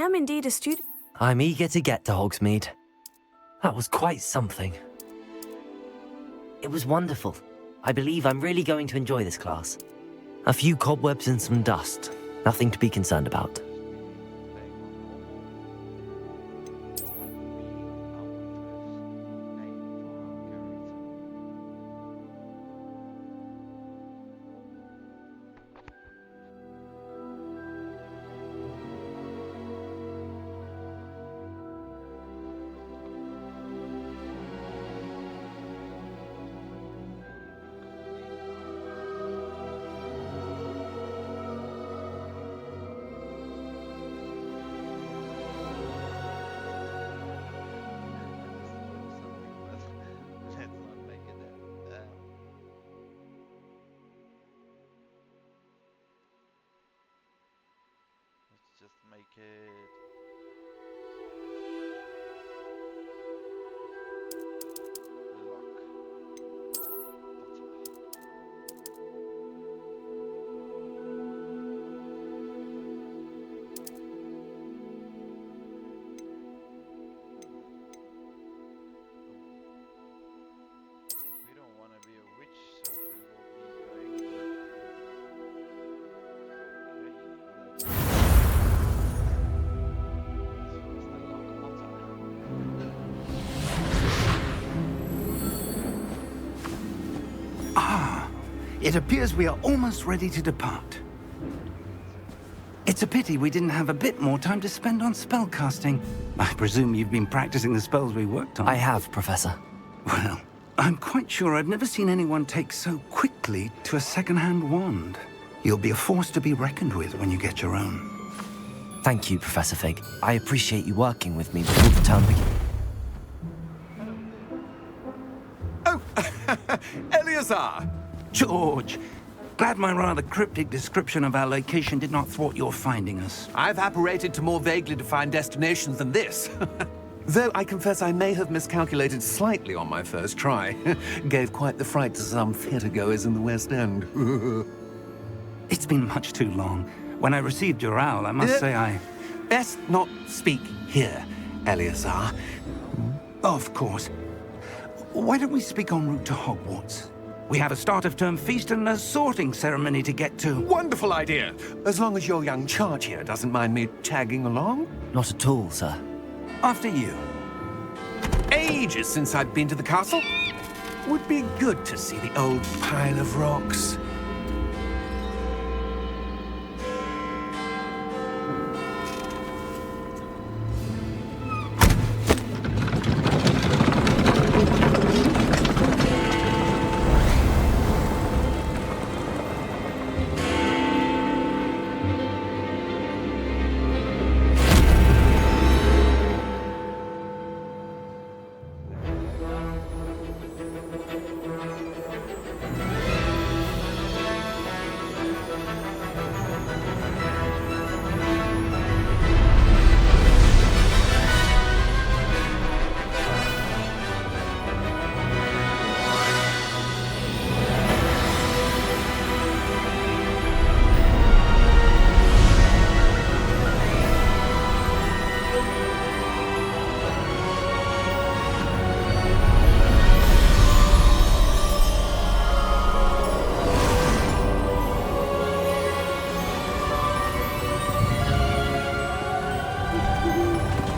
am indeed a student. I'm eager to get to Hogsmeade. That was quite something. It was wonderful. I believe I'm really going to enjoy this class. A few cobwebs and some dust. Nothing to be concerned about. Just make it we don't want to be a witch, so we will be going It appears we are almost ready to depart. It's a pity we didn't have a bit more time to spend on spellcasting. I presume you've been practicing the spells we worked on. I have, Professor. Well, I'm quite sure I've never seen anyone take so quickly to a second-hand wand. You'll be a force to be reckoned with when you get your own. Thank you, Professor Fig. I appreciate you working with me before the term begins. Oh, Eleazar! George, glad my rather cryptic description of our location did not thwart your finding us. I've apparated to more vaguely defined destinations than this. Though I confess I may have miscalculated slightly on my first try. Gave quite the fright to some theatergoers in the West End. It's been much too long. When I received your owl, I must say I... Best not speak here, Eleazar. Of course. Why don't we speak en route to Hogwarts? We have a start-of-term feast and a sorting ceremony to get to. Wonderful idea! As long as your young charge here doesn't mind me tagging along. Not at all, sir. After you. Ages since I've been to the castle. Would be good to see the old pile of rocks.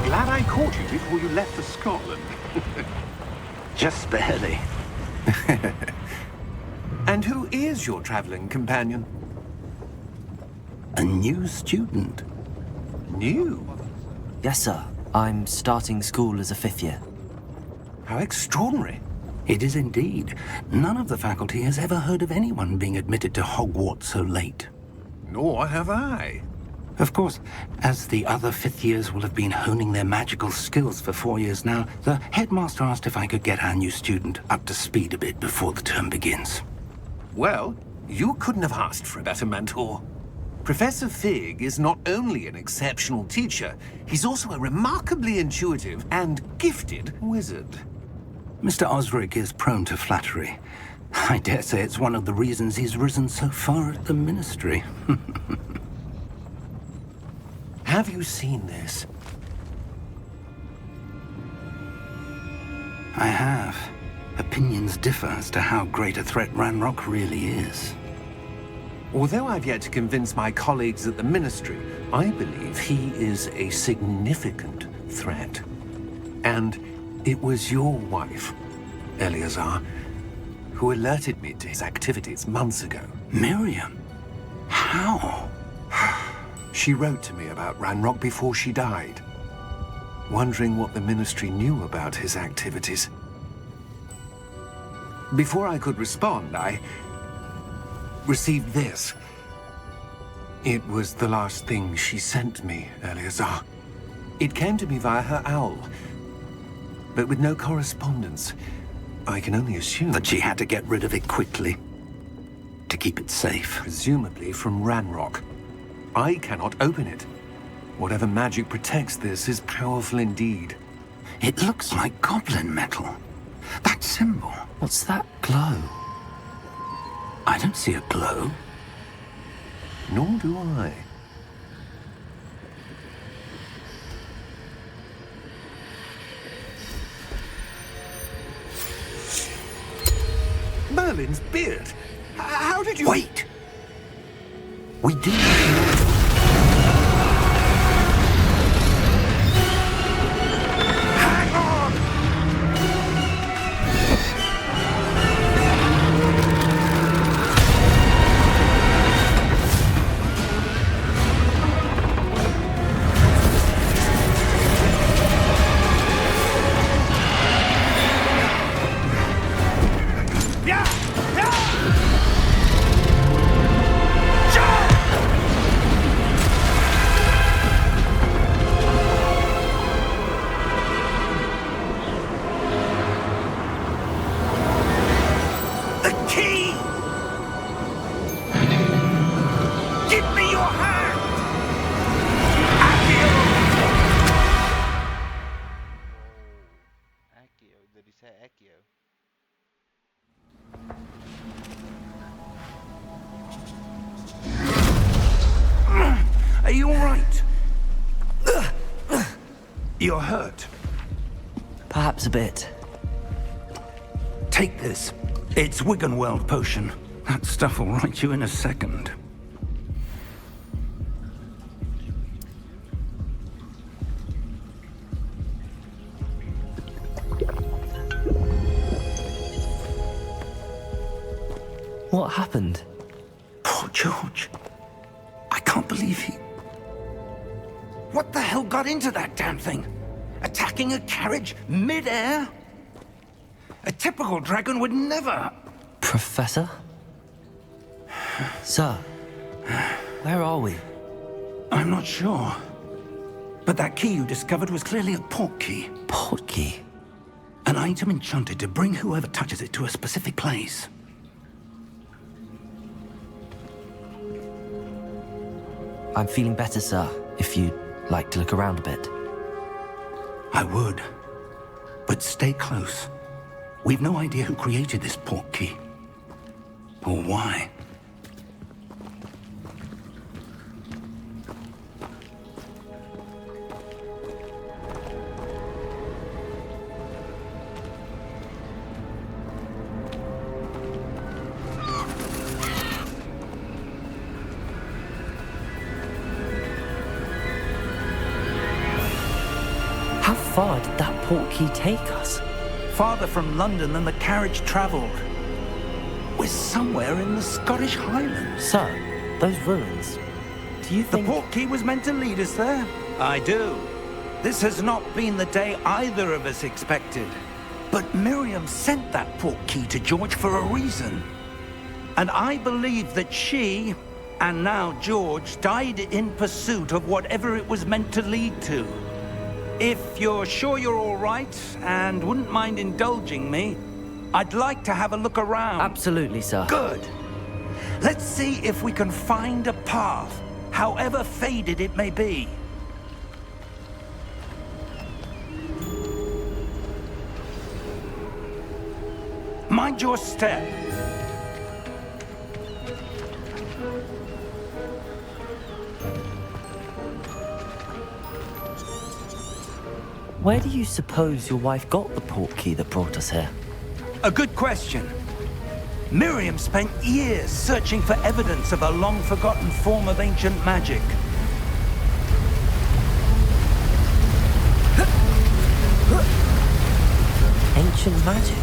Glad I caught you before you left for Scotland. Just barely. And who is your traveling companion? A new student. New? Yes, sir. I'm starting school as a 5th year. How extraordinary. It is indeed. None of the faculty has ever heard of anyone being admitted to Hogwarts so late. Nor have I. Of course, as the other 5th years will have been honing their magical skills for 4 years now, the headmaster asked if I could get our new student up to speed a bit before the term begins. Well, you couldn't have asked for a better mentor. Professor Fig is not only an exceptional teacher, he's also a remarkably intuitive and gifted wizard. Mr. Osric is prone to flattery. I dare say it's one of the reasons he's risen so far at the Ministry. Have you seen this? I have. Opinions differ as to how great a threat Ranrock really is. Although I've yet to convince my colleagues at the Ministry, I believe he is a significant threat. And it was your wife, Eleazar, who alerted me to his activities months ago. Miriam? How? She wrote to me about Ranrock before she died, wondering what the Ministry knew about his activities. Before I could respond, I received this. It was the last thing she sent me, Eleazar. It came to me via her owl, but with no correspondence. I can only assume That she had to get rid of it quickly. To keep it safe. presumably from Ranrock. I cannot open it. Whatever magic protects this is powerful indeed. It looks like goblin metal. That symbol. What's that glow? I don't see a glow. Nor do I. Merlin's beard! How did you... Wait! We do know. Hang on! The key! Give me your hand! Accio! Accio, did he say Accio? Are you all right? You're hurt. Perhaps a bit. Take this. It's Wiggenweld potion. That stuff will right you in a second. What happened? Poor George. I can't believe he... What the hell got into that damn thing? Attacking a carriage mid-air? A typical dragon would never... Professor? Sir, where are we? I'm not sure. But that key you discovered was clearly a port key. Port key? An item enchanted to bring whoever touches it to a specific place. I'm feeling better, sir, if you'd like to look around a bit. I would. But stay close. We've no idea who created this port key. Or why. How far did that port key take us? Farther from London than the carriage traveled. We're somewhere in the Scottish Highlands. Sir, those ruins. Do you The think... port key was meant to lead us there? I do. This has not been the day either of us expected. But Miriam sent that port key to George for a reason. And I believe that she, and now George, died in pursuit of whatever it was meant to lead to. If you're sure you're all right, and wouldn't mind indulging me, I'd like to have a look around. Absolutely, sir. Good. Let's see if we can find a path, however faded it may be. Mind your step. Where do you suppose your wife got the portkey that brought us here? A good question. Miriam spent years searching for evidence of a long-forgotten form of ancient magic. Ancient magic?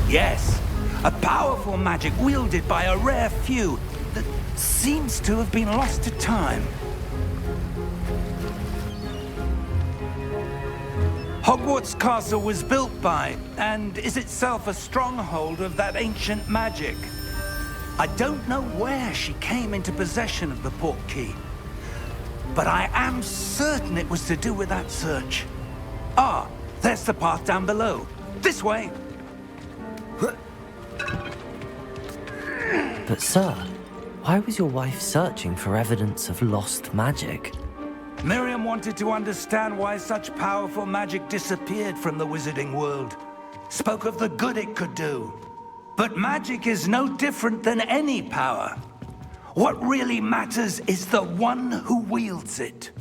Yes, a powerful magic wielded by a rare few that seems to have been lost to time. Hogwarts Castle was built by, and is itself a stronghold of that ancient magic. I don't know where she came into possession of the portkey, but I am certain it was to do with that search. Ah, there's the path down below. This way! But sir, why was your wife searching for evidence of lost magic? Miriam wanted to understand why such powerful magic disappeared from the wizarding world. Spoke of the good it could do. But magic is no different than any power. What really matters is the one who wields it.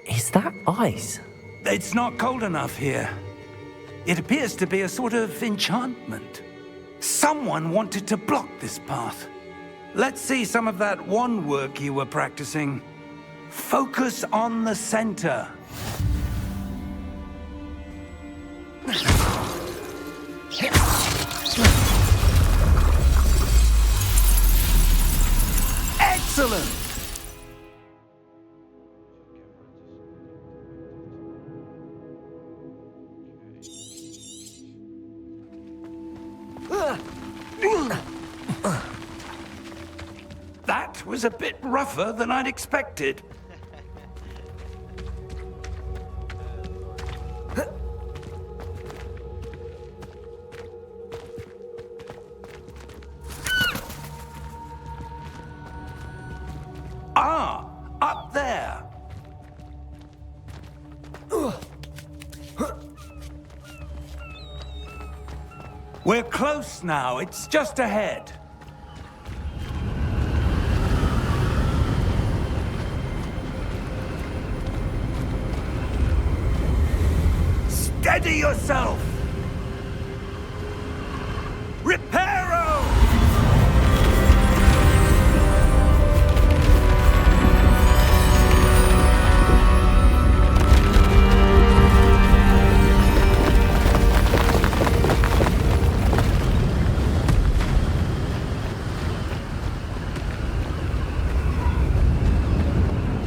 Is that ice? It's not cold enough here. It appears to be a sort of enchantment. Someone wanted to block this path. Let's see some of that wand work you were practicing. Focus on the center. Excellent! That was a bit rougher than I'd expected. Ah, up there. We're close now. It's just ahead. Steady yourself! Reparo!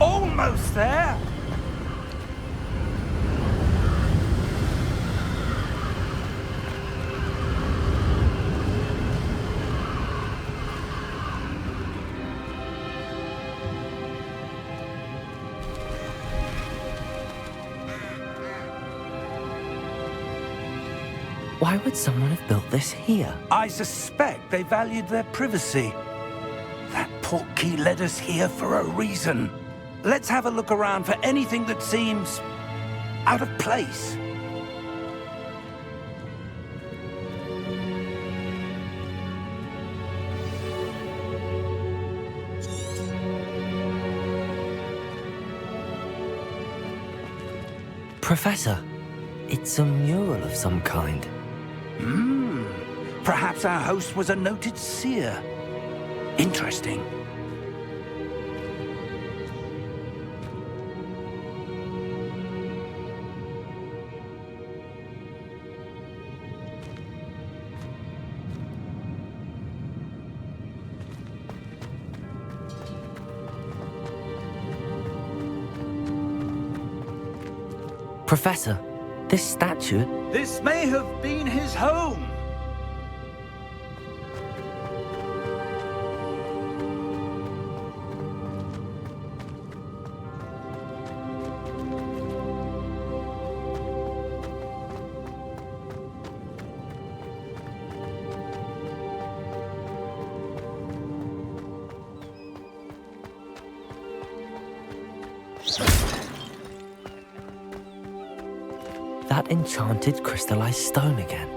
Almost there! Why would someone have built this here? I suspect they valued their privacy. That portkey led us here for a reason. Let's have a look around for anything that seems out of place. Professor, it's a mural of some kind. Perhaps our host was a noted seer. Interesting. Professor, this statue... This may have been his home. That enchanted crystallized stone again.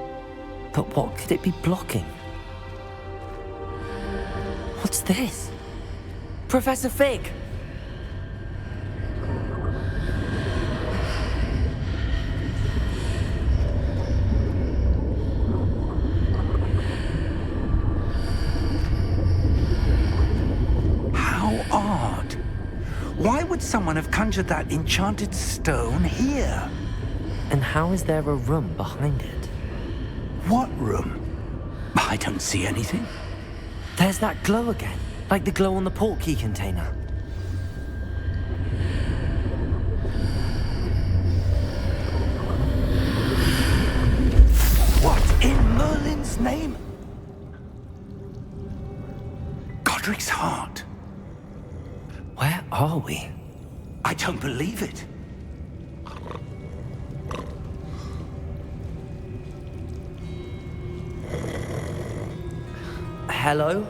But what could it be blocking? What's this? Professor Fig! would someone have conjured that enchanted stone here? And how is there a room behind it? What room? I don't see anything. There's that glow again, like the glow on the portkey container. What in Merlin's name? Godric's heart. Where are we? I don't believe it. Hello?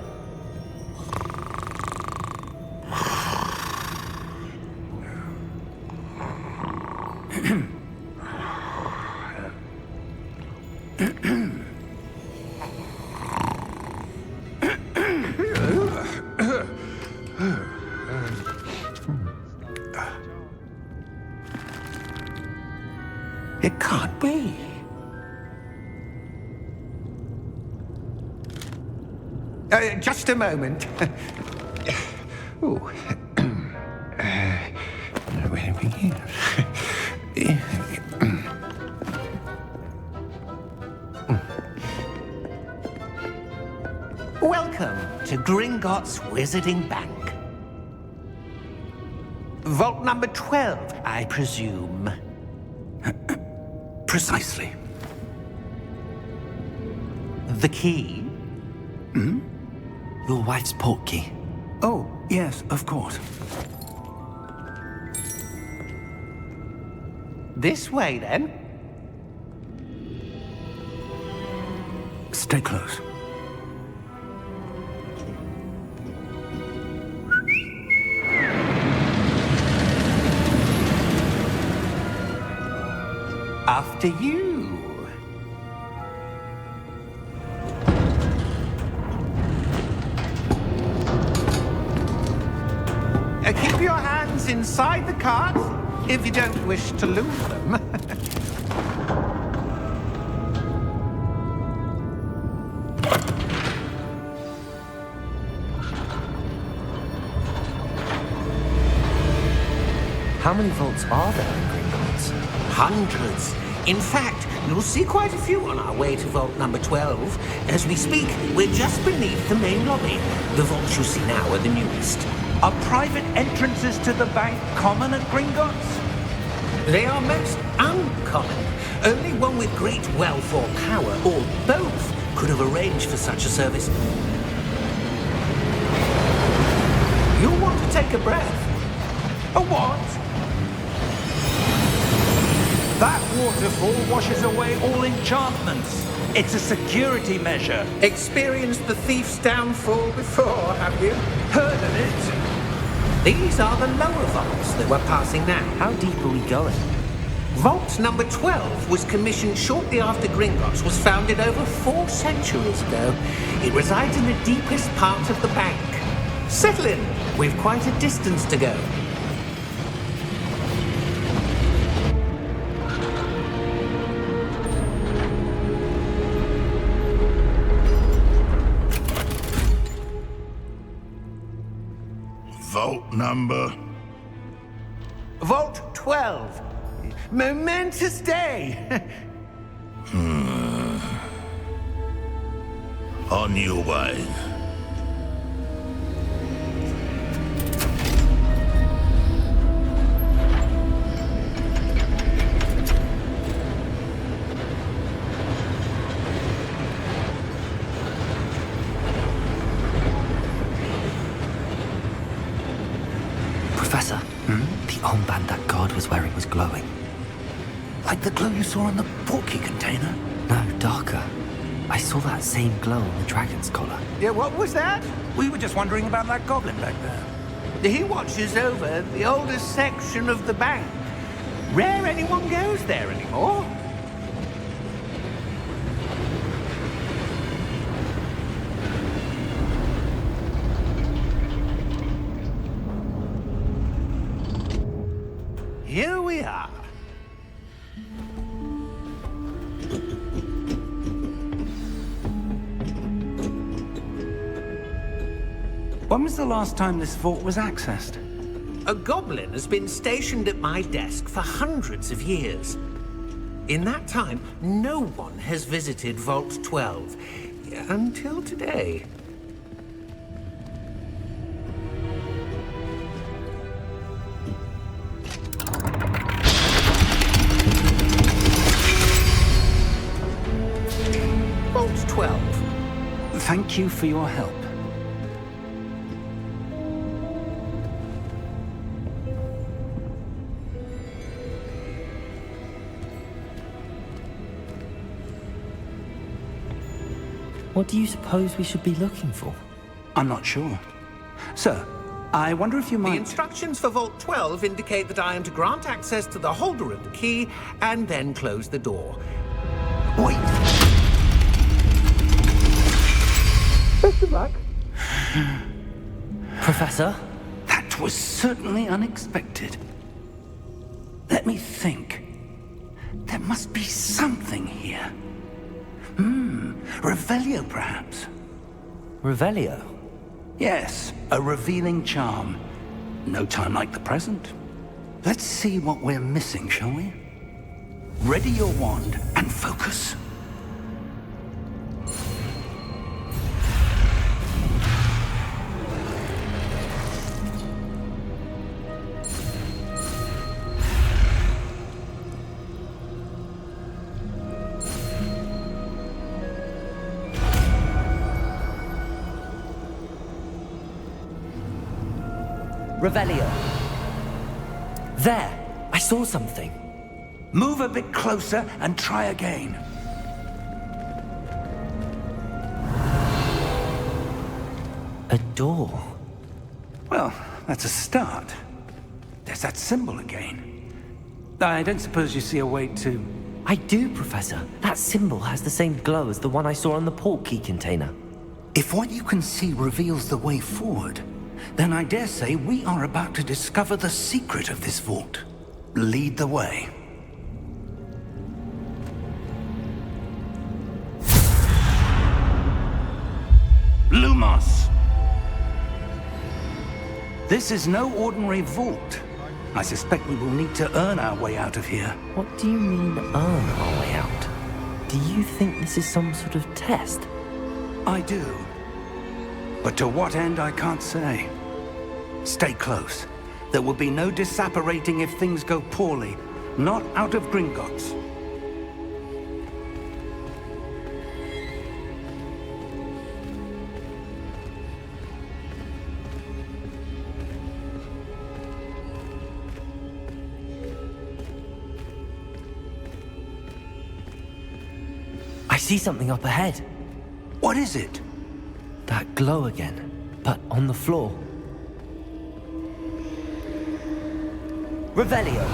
It can't be. Just a moment. Ooh. Where do we begin? Welcome to Gringotts Wizarding Bank. Vault number 12, I presume. Precisely. The key? Your wife's portkey. Oh, yes, of course. This way, then. Stay close. After you. Keep your hands inside the cart if you don't wish to lose them. How many vaults are there in Gringotts? Hundreds. In fact, you'll see quite a few on our way to vault number 12. As we speak, we're just beneath the main lobby. The vaults you see now are the newest. Are private entrances to the bank common at Gringotts? They are most uncommon. Only one with great wealth or power, or both, could have arranged for such a service. You'll want to take a breath. A what? That waterfall washes away all enchantments. It's a security measure. Experienced the thief's downfall before, have you? Heard of it? These are the lower vaults that we're passing now. How deep are we going? Vault number 12 was commissioned shortly after Gringotts was founded over 4 centuries ago. It resides in the deepest part of the bank. Settle in. We've quite a distance to go. Vault number? Vault 12. Momentous day. On your way. Professor, the armband that guard was wearing was glowing. Like the glow you saw on the portkey container? No, darker. I saw that same glow on the dragon's collar. Yeah, what was that? We were just wondering about that goblin back there. He watches over the oldest section of the bank. Rare anyone goes there anymore. Here we are. When was the last time this vault was accessed? A goblin has been stationed at my desk for hundreds of years. In that time, no one has visited Vault 12. Until today. Vault 12. Thank you for your help. What do you suppose we should be looking for? I'm not sure. Sir, I wonder if you The might... instructions for Vault 12 indicate that I am to grant access to the holder of the key and then close the door. Wait! Best of luck. Professor? That was certainly unexpected. Let me think. There must be something here. Revelio, perhaps? Revelio? Yes, a revealing charm. No time like the present. Let's see what we're missing, shall we? Ready your wand and focus. Revelio. There! I saw something. Move a bit closer and try again. A door. Well, that's a start. There's that symbol again. I don't suppose you see a way to... I do, Professor. That symbol has the same glow as the one I saw on the portkey container. If what you can see reveals the way forward, then I dare say we are about to discover the secret of this vault. Lead the way. Lumos! This is no ordinary vault. I suspect we will need to earn our way out of here. What do you mean, earn our way out? Do you think this is some sort of test? I do. But to what end, I can't say. Stay close. There will be no disapparating if things go poorly. Not out of Gringotts. I see something up ahead. What is it? That glow again, but on the floor. Revelio.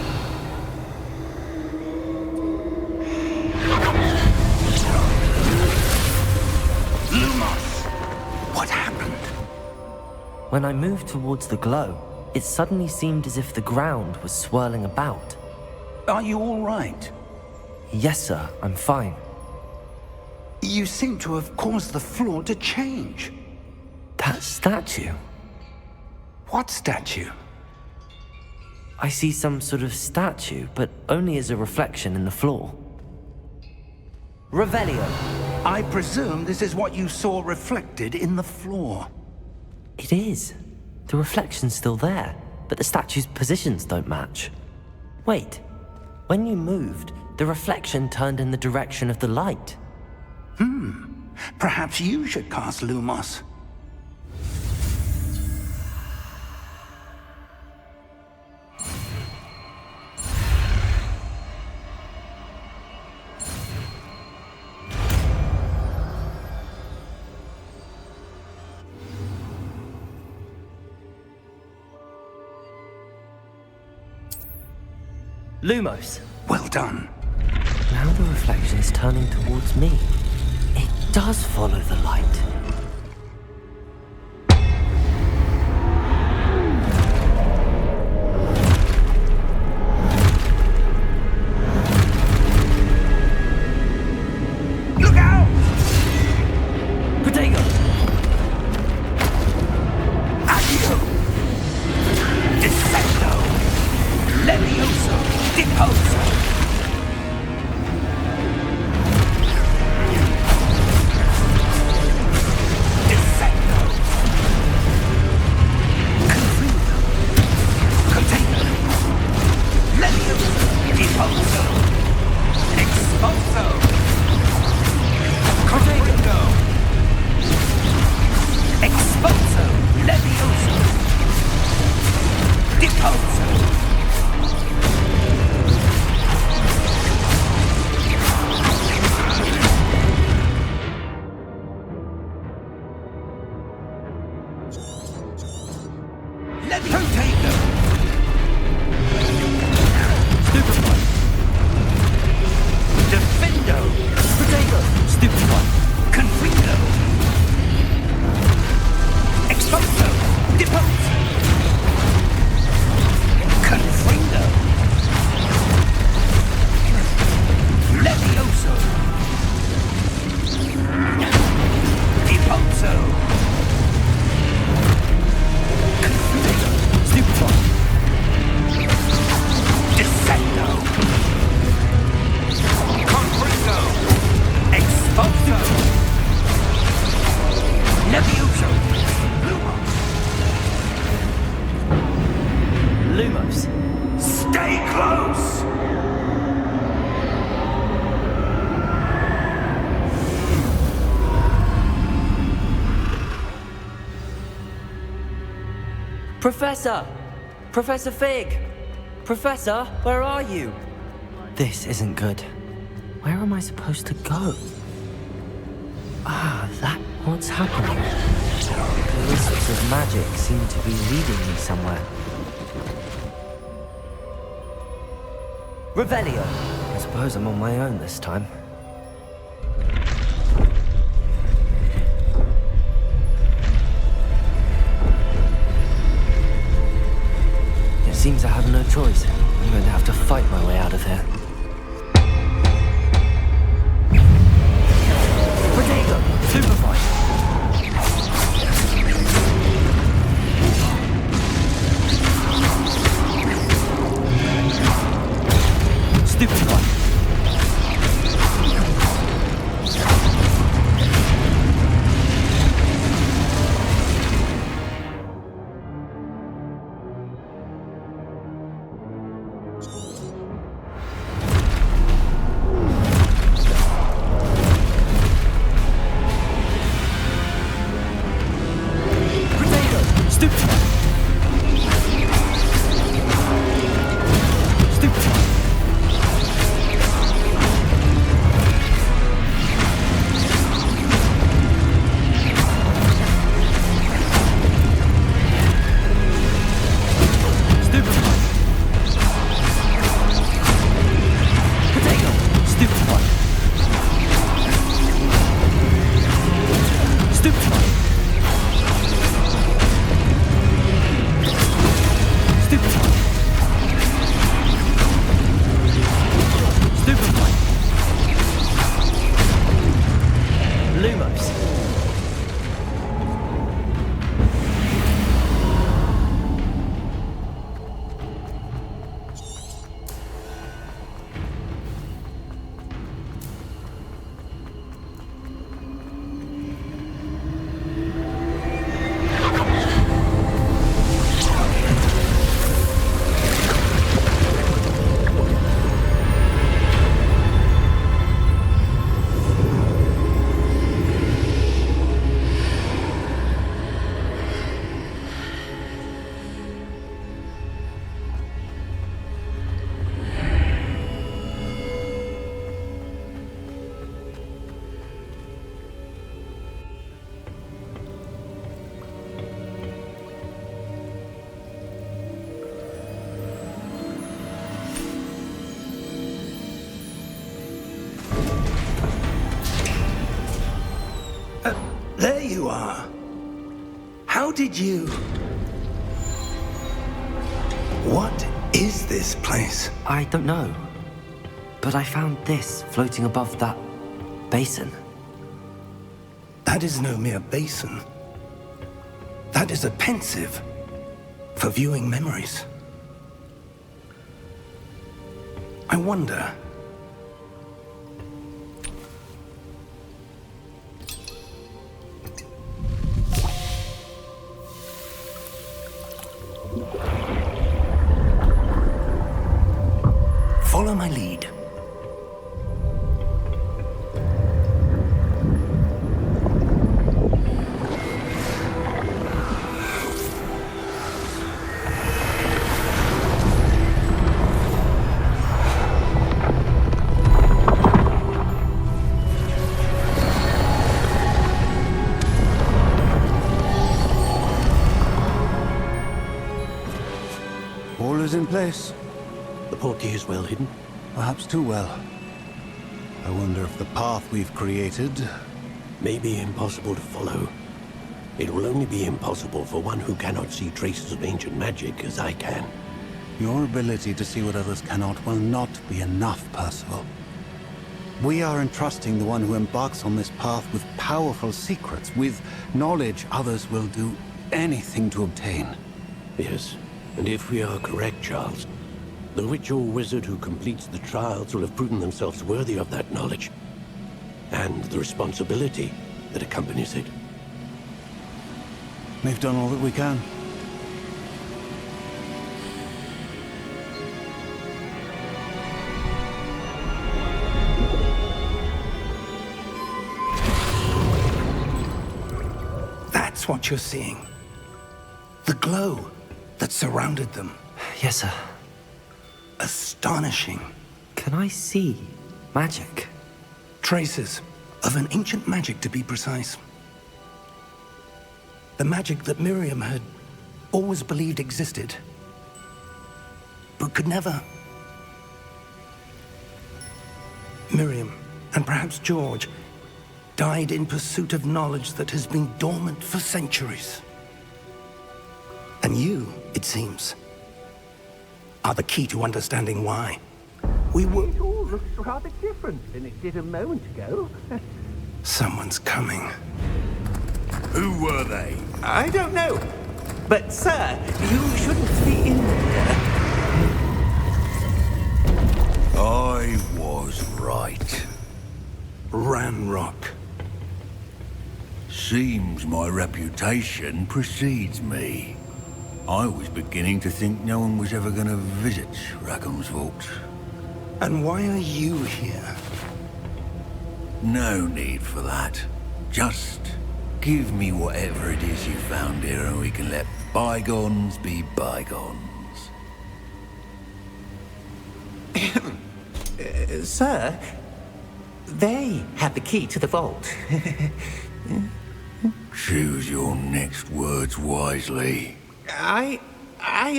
Lumos! What happened? When I moved towards the glow, it suddenly seemed as if the ground was swirling about. Are you all right? Yes, sir, I'm fine. You seem to have caused the floor to change. That statue? What statue? I see some sort of statue, but only as a reflection in the floor. Revelio. I presume this is what you saw reflected in the floor. It is. The reflection's still there, but the statue's positions don't match. Wait. When you moved, the reflection turned in the direction of the light. Perhaps you should cast Lumos. Lumos. Well done. Now the reflection is turning towards me. It does follow the light. Look out! Protego! Accio! Descend! Levioso! Deposo! Defecto! Confringo! Container! Levioso! Deposo! Expulso! Confringo! Expulso! Levioso! Deposo! Potato! Stupefy! Defendo! Potato! Stupefy! Confringo! Expulso! Depose! Confringo! Levioso! Deposo! Stupefy! Descendo! Confringo! Expulso! Levioso! Lumos. Stay close! Professor! Professor Fig! Professor, where are you? This isn't good. Where am I supposed to go? Ah, that's what's happening. The wisps of magic seem to be leading me somewhere. Revelio! I suppose I'm on my own this time. It seems I have no choice. I'm going to have to fight my way out of here. Protego! Superfly! Stupefy! There you are. How did you... What is this place? I don't know. But I found this floating above that basin. That is no mere basin. That is a pensive for viewing memories. I wonder. Follow my lead. All is in place. The portkey is well hidden. Perhaps too well. I wonder if the path we've created... May be impossible to follow. It will only be impossible for one who cannot see traces of ancient magic as I can. Your ability to see what others cannot will not be enough, Percival. We are entrusting the one who embarks on this path with powerful secrets, with knowledge others will do anything to obtain. Yes, and if we are correct, Charles, the witch or wizard who completes the trials will have proven themselves worthy of that knowledge, and the responsibility that accompanies it. We've done all that we can. That's what you're seeing. The glow that surrounded them. Yes, sir. Astonishing. Can I see magic? Traces of an ancient magic, to be precise. The magic that Miriam had always believed existed, but could never. Miriam, and perhaps George, died in pursuit of knowledge that has been dormant for centuries. And you, it seems, are the key to understanding why. We were... It all looks rather different than it did a moment ago. Someone's coming. Who were they? I don't know. But, sir, you shouldn't be in here. I was right. Ranrock. Seems my reputation precedes me. I was beginning to think no one was ever going to visit Rackham's vault. And why are you here? No need for that. Just give me whatever it is you found here and we can let bygones be bygones. Sir, they had the key to the vault. Choose your next words wisely. I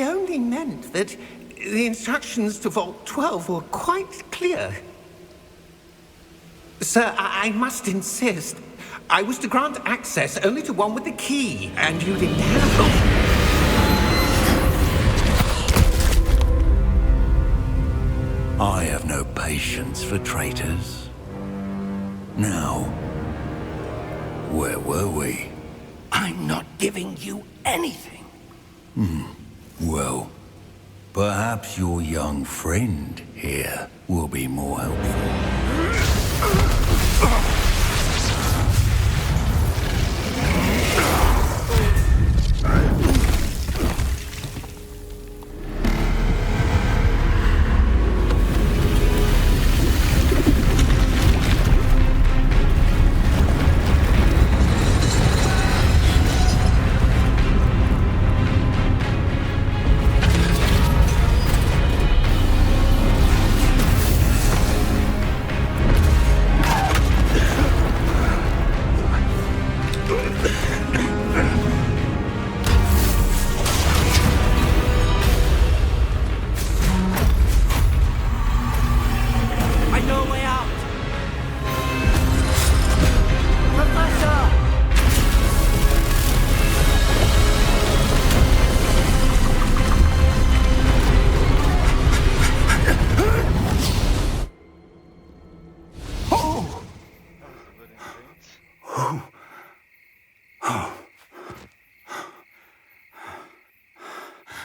only meant that the instructions to Vault 12 were quite clear. Sir, I must insist. I was to grant access only to one with the key, and you didn't have I have no patience for traitors. Now, where were we? I'm not giving you anything. Well, perhaps your young friend here will be more helpful.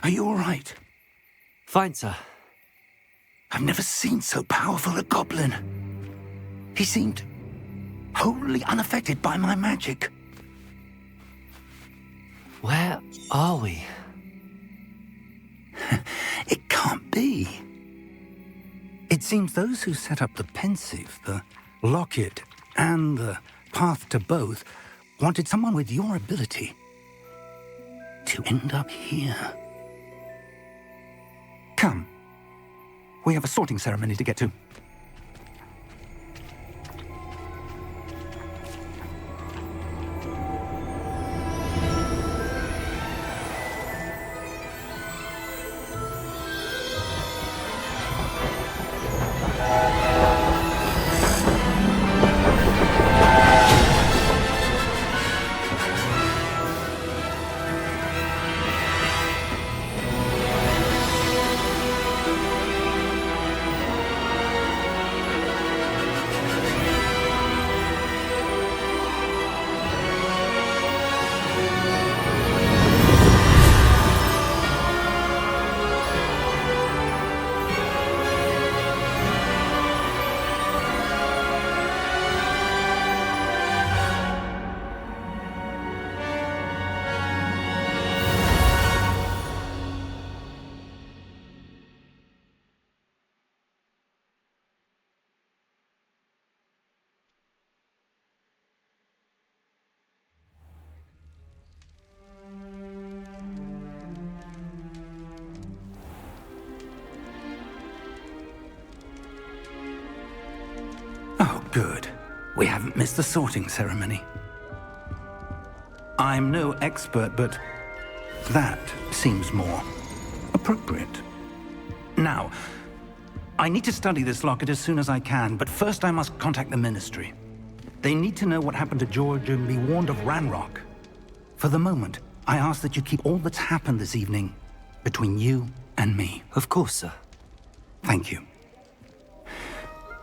Are you all right? Fine, sir. I've never seen so powerful a goblin. He seemed wholly unaffected by my magic. Where are we? It can't be. It seems those who set up the pensive, the locket, and the path to both wanted someone with your ability to end up here. Come. We have a sorting ceremony to get to. Oh, good. We haven't missed the sorting ceremony. I'm no expert, but that seems more appropriate. Now, I need to study this locket as soon as I can, but first I must contact the Ministry. They need to know what happened to George and be warned of Ranrock. For the moment, I ask that you keep all that's happened this evening between you and me. Of course, sir. Thank you.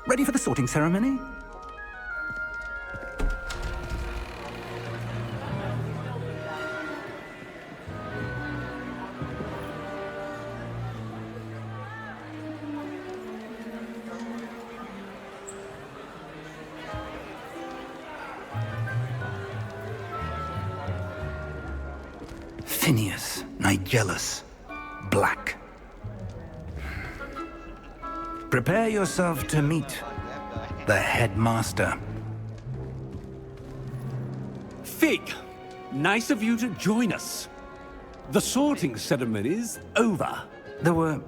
Ready for the sorting ceremony? Phineas Nigellus Black. Prepare yourself to meet the headmaster. Fig, nice of you to join us. The sorting ceremony's over. There were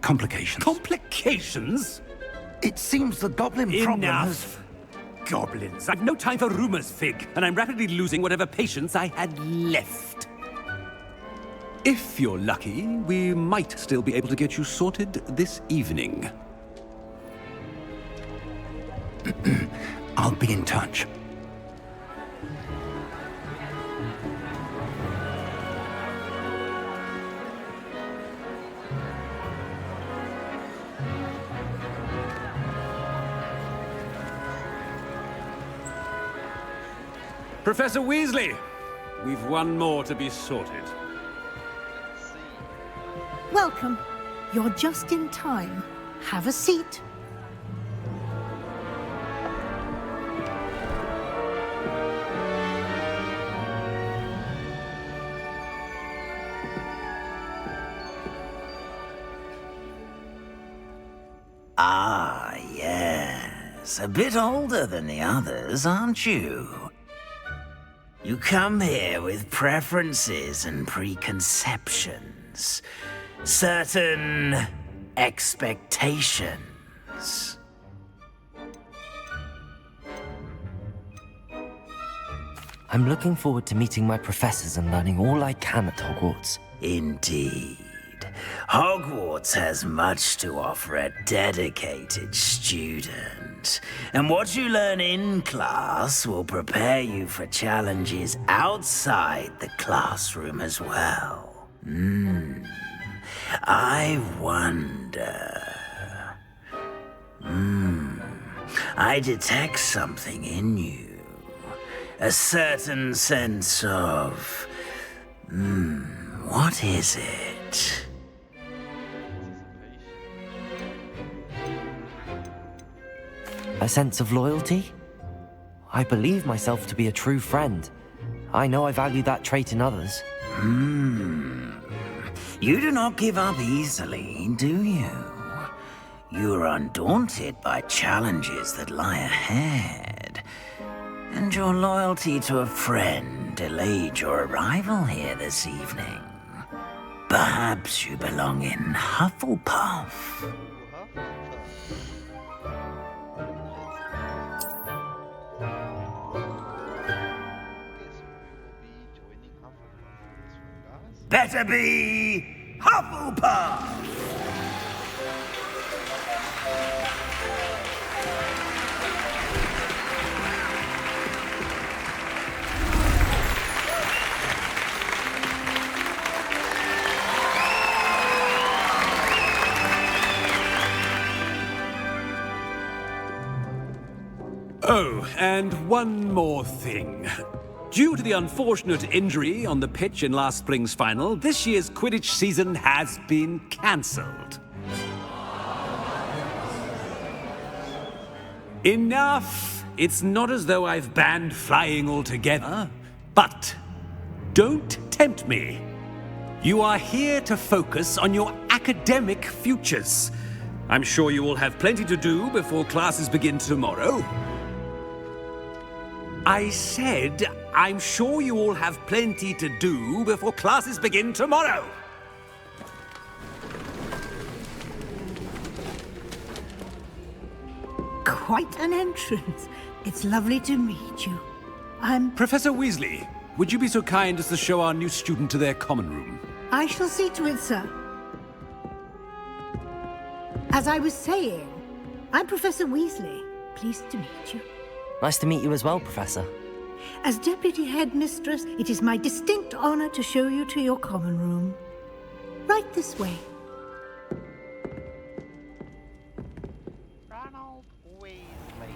complications. Complications? It seems the goblin problem has... Enough! Goblins. I've no time for rumors, Fig, and I'm rapidly losing whatever patience I had left. If you're lucky, we might still be able to get you sorted this evening. I'll be in touch. Professor Weasley, we've one more to be sorted. Welcome. You're just in time. Have a seat. Ah, yes. A bit older than the others, aren't you? You come here with preferences and preconceptions. Certain expectations. I'm looking forward to meeting my professors and learning all I can at Hogwarts. Indeed. Hogwarts has much to offer a dedicated student. And what you learn in class will prepare you for challenges outside the classroom as well. I wonder... I detect something in you. A certain sense of... what is it? A sense of loyalty? I believe myself to be a true friend. I know I value that trait in others. You do not give up easily, do you? You are undaunted by challenges that lie ahead. And your loyalty to a friend delayed your arrival here this evening. Perhaps you belong in Hufflepuff. Better be Hufflepuff! Oh, and one more thing. Due to the unfortunate injury on the pitch in last spring's final, this year's Quidditch season has been cancelled. Enough! It's not as though I've banned flying altogether, but don't tempt me. You are here to focus on your academic futures. I'm sure you will have plenty to do before classes begin tomorrow. I said, I'm sure you all have plenty to do before classes begin tomorrow. Quite an entrance. It's lovely to meet you. I'm... Professor Weasley, would you be so kind as to show our new student to their common room? I shall see to it, sir. As I was saying, I'm Professor Weasley. Pleased to meet you. Nice to meet you as well, Professor. As Deputy Headmistress, it is my distinct honor to show you to your common room. Right this way. Ronald Weasley.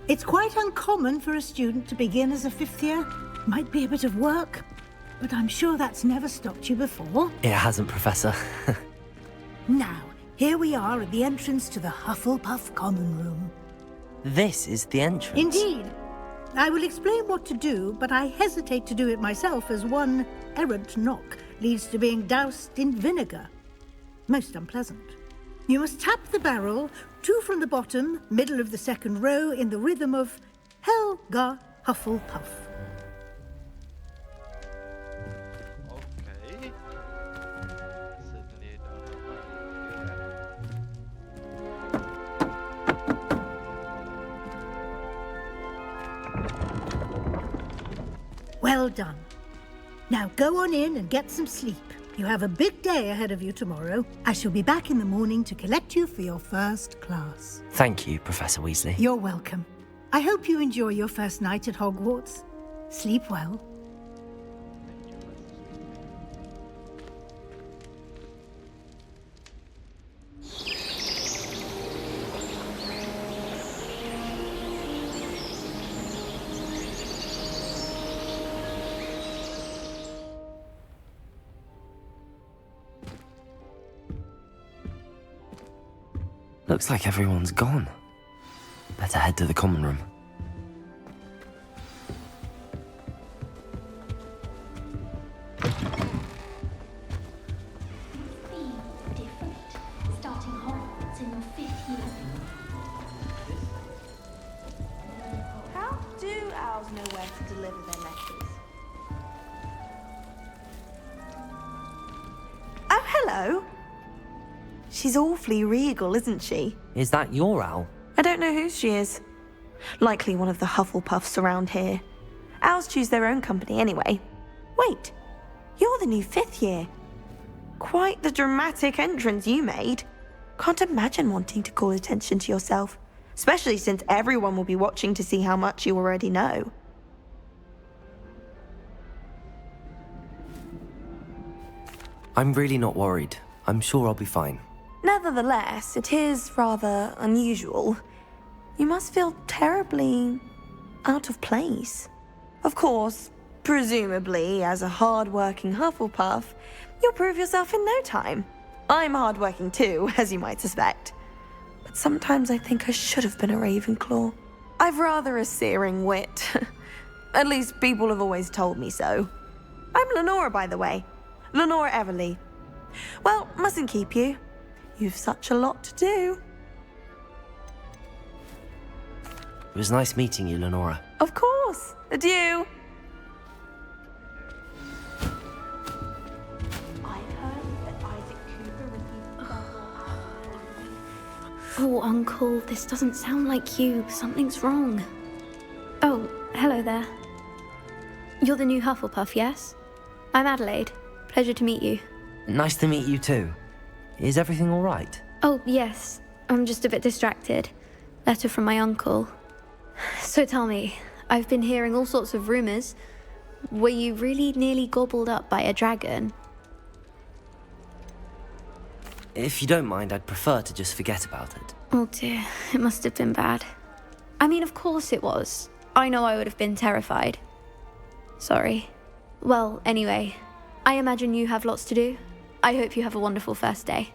It's quite uncommon for a student to begin as a fifth year. Might be a bit of work, but I'm sure that's never stopped you before. It hasn't, Professor. Now, here we are at the entrance to the Hufflepuff common room. This is the entrance. Indeed. I will explain what to do, but I hesitate to do it myself as one errant knock leads to being doused in vinegar. Most unpleasant. You must tap the barrel, 2 from the bottom, middle of the second row, in the rhythm of Helga Hufflepuff. Okay. Certainly don't know how to do Well done. Now go on in and get some sleep. You have a big day ahead of you tomorrow. I shall be back in the morning to collect you for your first class. Thank you, Professor Weasley. You're welcome. I hope you enjoy your first night at Hogwarts. Sleep well. Looks like everyone's gone. Better head to the common room. Starting Hogwarts in your 5th year. How do owls know where to deliver their letters? Oh, hello. She's awfully regal, isn't she? Is that your owl? I don't know whose she is. Likely one of the Hufflepuffs around here. Owls choose their own company anyway. Wait, you're the new 5th year. Quite the dramatic entrance you made. Can't imagine wanting to call attention to yourself, especially since everyone will be watching to see how much you already know. I'm really not worried. I'm sure I'll be fine. Nevertheless, it is rather unusual. You must feel terribly out of place. Of course, presumably, as a hard-working Hufflepuff, you'll prove yourself in no time. I'm hard-working too, as you might suspect. but sometimes I think I should have been a Ravenclaw. I've rather a searing wit. At least people have always told me so. I'm Lenora, by the way. Lenora Everly. Well, mustn't keep you. You've such a lot to do. It was nice meeting you, Lenora. Of course. Adieu. Oh, Uncle, this doesn't sound like you. Something's wrong. Oh, hello there. You're the new Hufflepuff, yes? I'm Adelaide. Pleasure to meet you. Nice to meet you too. Is everything all right? Oh, yes. I'm just a bit distracted. Letter from my uncle. So tell me, I've been hearing all sorts of rumors. Were you really nearly gobbled up by a dragon? If you don't mind, I'd prefer to just forget about it. Oh dear, it must have been bad. I mean, of course it was. I know I would have been terrified. Sorry. Well, anyway, I imagine you have lots to do. I hope you have a wonderful first day.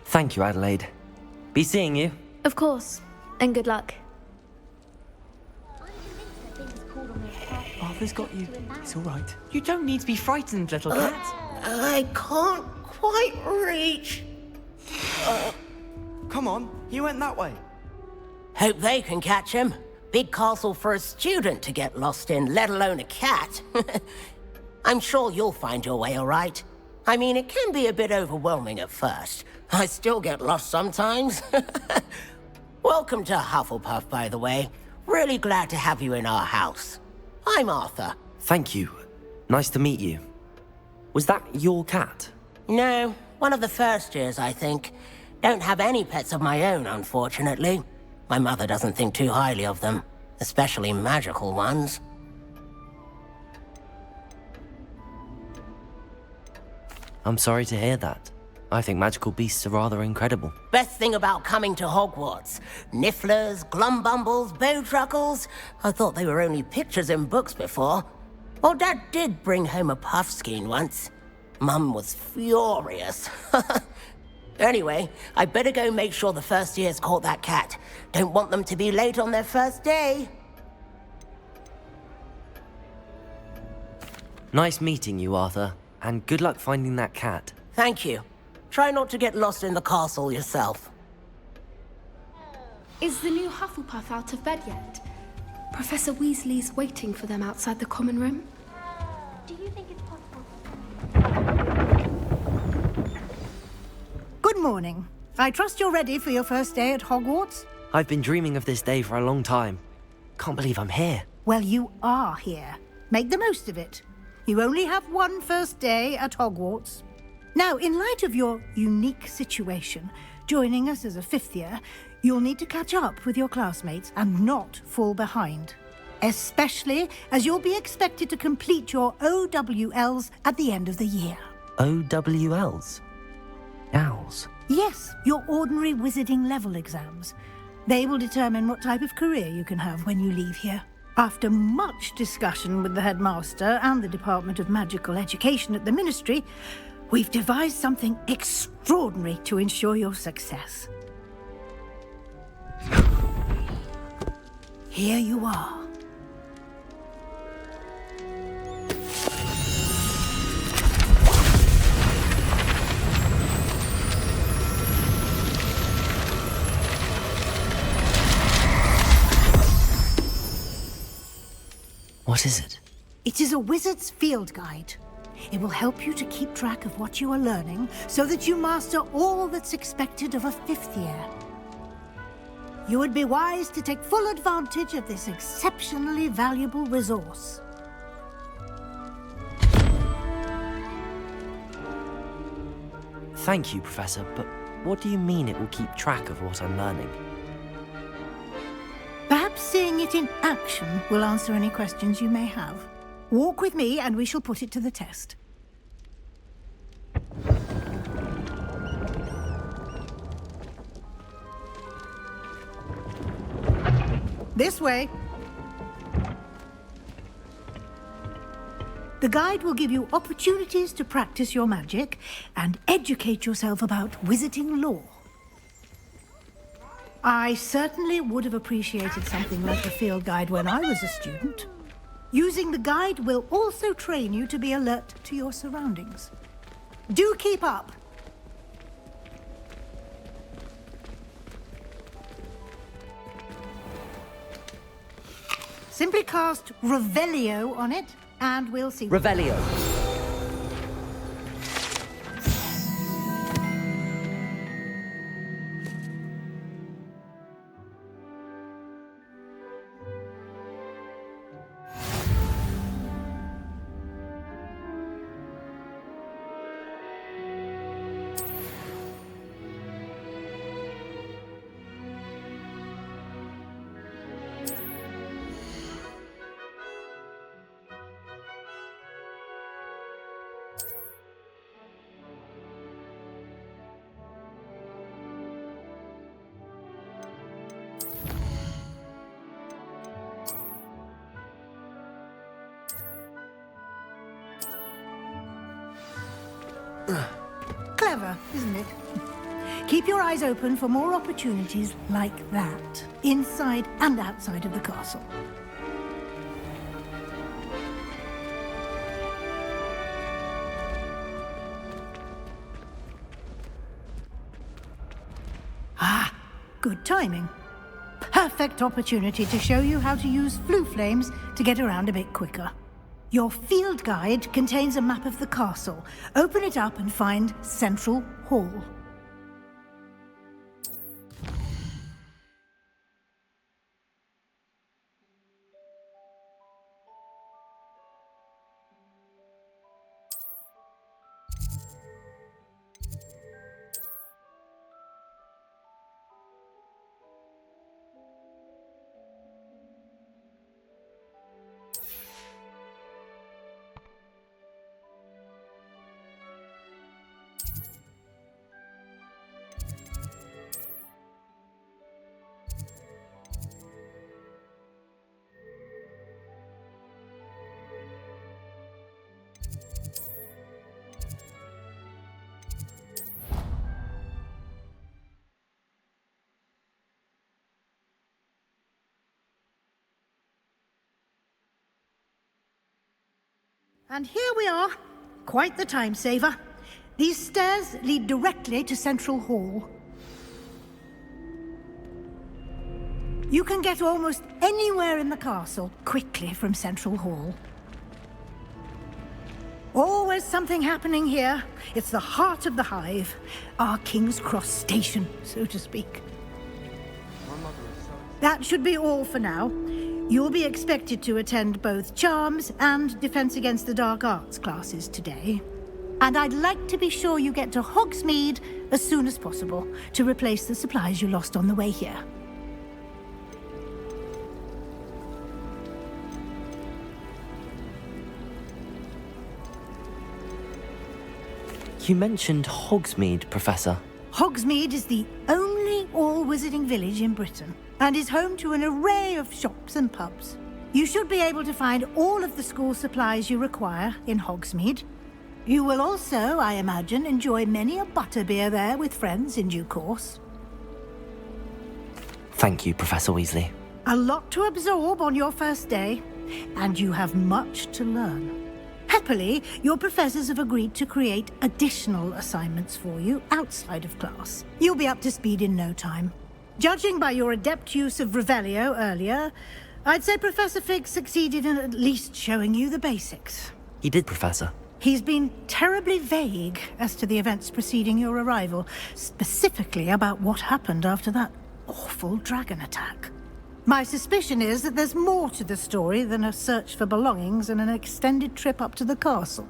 Thank you, Adelaide. Be seeing you. Of course, and good luck. Arthur's got you. It's all right. You don't need to be frightened, little cat. I can't quite reach. Come on, you went that way. Hope they can catch him. Big castle for a student to get lost in, let alone a cat. I'm sure you'll find your way all right. I mean, it can be a bit overwhelming at first. I still get lost sometimes. Welcome to Hufflepuff, by the way. Really glad to have you in our house. I'm Arthur. Thank you. Nice to meet you. Was that your cat? No, one of the first years, I think. Don't have any pets of my own, unfortunately. My mother doesn't think too highly of them, especially magical ones. I'm sorry to hear that. I think magical beasts are rather incredible. Best thing about coming to Hogwarts. Nifflers, glumbumbles, bowtruckles. I thought they were only pictures in books before. Well, Dad did bring home a puffskein once. Mum was furious. Anyway, I better go make sure the first years caught that cat. Don't want them to be late on their first day. Nice meeting you, Arthur. And good luck finding that cat. Thank you. Try not to get lost in the castle yourself. Is the new Hufflepuff out of bed yet? Professor Weasley's waiting for them outside the common room. Do you think it's possible? Good morning. I trust you're ready for your first day at Hogwarts? I've been dreaming of this day for a long time. Can't believe I'm here. Well, you are here. Make the most of it. You only have one first day at Hogwarts. Now, in light of your unique situation, joining us as a fifth year, you'll need to catch up with your classmates and not fall behind. Especially as you'll be expected to complete your OWLs at the end of the year. OWLs? Owls? Yes, your ordinary wizarding level exams. They will determine what type of career you can have when you leave here. After much discussion with the headmaster and the Department of Magical Education at the Ministry, we've devised something extraordinary to ensure your success. Here you are. What is it? It is a wizard's field guide. It will help you to keep track of what you are learning so that you master all that's expected of a fifth year. You would be wise to take full advantage of this exceptionally valuable resource. Thank you, Professor, but what do you mean it will keep track of what I'm learning? Perhaps seeing it in action will answer any questions you may have. Walk with me and we shall put it to the test. This way. The guide will give you opportunities to practice your magic and educate yourself about wizarding lore. I certainly would have appreciated something like a field guide when I was a student. Using the guide will also train you to be alert to your surroundings. Do keep up! Simply cast Revelio on it, and we'll see. Revelio. Clever, isn't it? Keep your eyes open for more opportunities like that, inside and outside of the castle. Ah, good timing. Perfect opportunity to show you how to use flue flames to get around a bit quicker. Your field guide contains a map of the castle. Open it up and find Central Hall. And here we are. Quite the time saver. These stairs lead directly to Central Hall. You can get almost anywhere in the castle quickly from Central Hall. Always something happening here. It's the heart of the hive. Our King's Cross station, so to speak. That should be all for now. You'll be expected to attend both Charms and Defense Against the Dark Arts classes today. And I'd like to be sure you get to Hogsmeade as soon as possible to replace the supplies you lost on the way here. You mentioned Hogsmeade, Professor. Hogsmeade is the only all-wizarding village in Britain and is home to an array of shops and pubs. You should be able to find all of the school supplies you require in Hogsmeade. You will also, I imagine, enjoy many a butterbeer there with friends in due course. Thank you, Professor Weasley. A lot to absorb on your first day, and you have much to learn. Happily, your professors have agreed to create additional assignments for you outside of class. You'll be up to speed in no time. Judging by your adept use of Revelio earlier, I'd say Professor Fig succeeded in at least showing you the basics. He did, Professor. He's been terribly vague as to the events preceding your arrival, specifically about what happened after that awful dragon attack. My suspicion is that there's more to the story than a search for belongings and an extended trip up to the castle.